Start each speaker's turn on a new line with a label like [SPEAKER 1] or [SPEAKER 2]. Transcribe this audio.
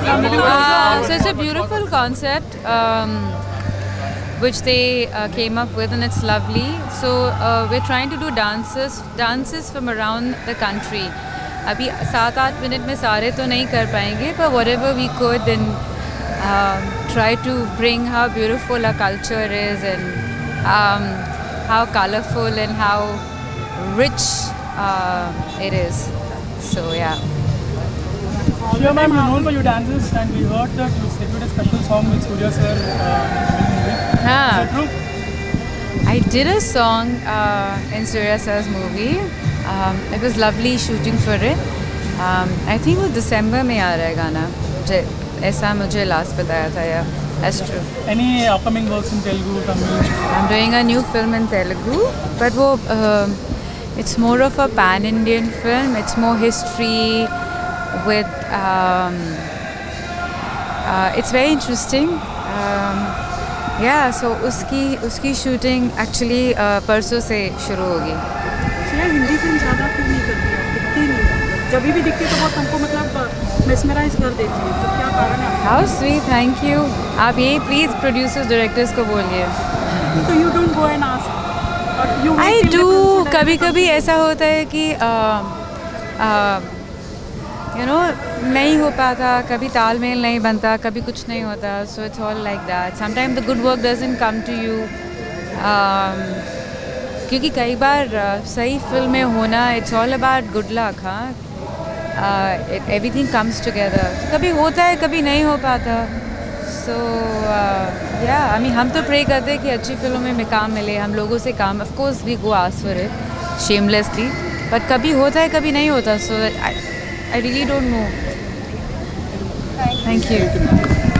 [SPEAKER 1] So it's a beautiful concept which they came up with, and it's lovely. So we're trying to do dances from around the country. अभी 7-8 minute में सारे तो नहीं कर पाएंगे, but whatever we could and try to bring how beautiful our culture is and how colorful and how rich it is. So yeah.
[SPEAKER 2] Shia ma'am, you're known for your dances, and we heard that you scheduled a special song with Surya sir in the movie. Is that true?
[SPEAKER 1] I did a song in Surya Sir's movie. It was lovely shooting for it. I think वो दिसंबर में आ रहा है गाना. ऐसा मुझे last बताया था. Yeah, that's true.
[SPEAKER 2] Any upcoming works in Telugu, Tamil?
[SPEAKER 1] I'm doing a new film in Telugu, but वो it's more of a pan-Indian film. It's more history with it's very interesting. Yeah, so उसकी shooting actually परसों से शुरू होगी.
[SPEAKER 3] Shreya Hindi film ज़्यादा क्यों नहीं करती है, दिखती नहीं, जब भी दिखती है तो बहुत हमको मतलब मेस्मराइज कर देती है, तो क्या कारण है?
[SPEAKER 1] How sweet, thank you. आप यही प्लीज प्रोड्यूसर्स डायरेक्टर्स को बोलिए.
[SPEAKER 3] तो you don't go and ask, or you
[SPEAKER 1] I
[SPEAKER 3] wait till
[SPEAKER 1] do.
[SPEAKER 3] the film
[SPEAKER 1] कभी
[SPEAKER 3] comes
[SPEAKER 1] कभी
[SPEAKER 3] to you?
[SPEAKER 1] ऐसा होता है कि नहीं हो पाता, कभी तालमेल नहीं बनता, कभी कुछ नहीं होता. So it's all like that. Sometime the good work doesn't come to you, क्योंकि कई बार सही फिल्म में होना, it's all about good luck. Everything comes together. कभी होता है, कभी नहीं हो पाता. सो या आई मीन हम तो प्रे करते हैं कि अच्छी फिल्मों में काम मिले हम लोगों से काम. Of course we go ask for it shamelessly, but कभी होता है, कभी नहीं होता. सो I really don't know. Thank you.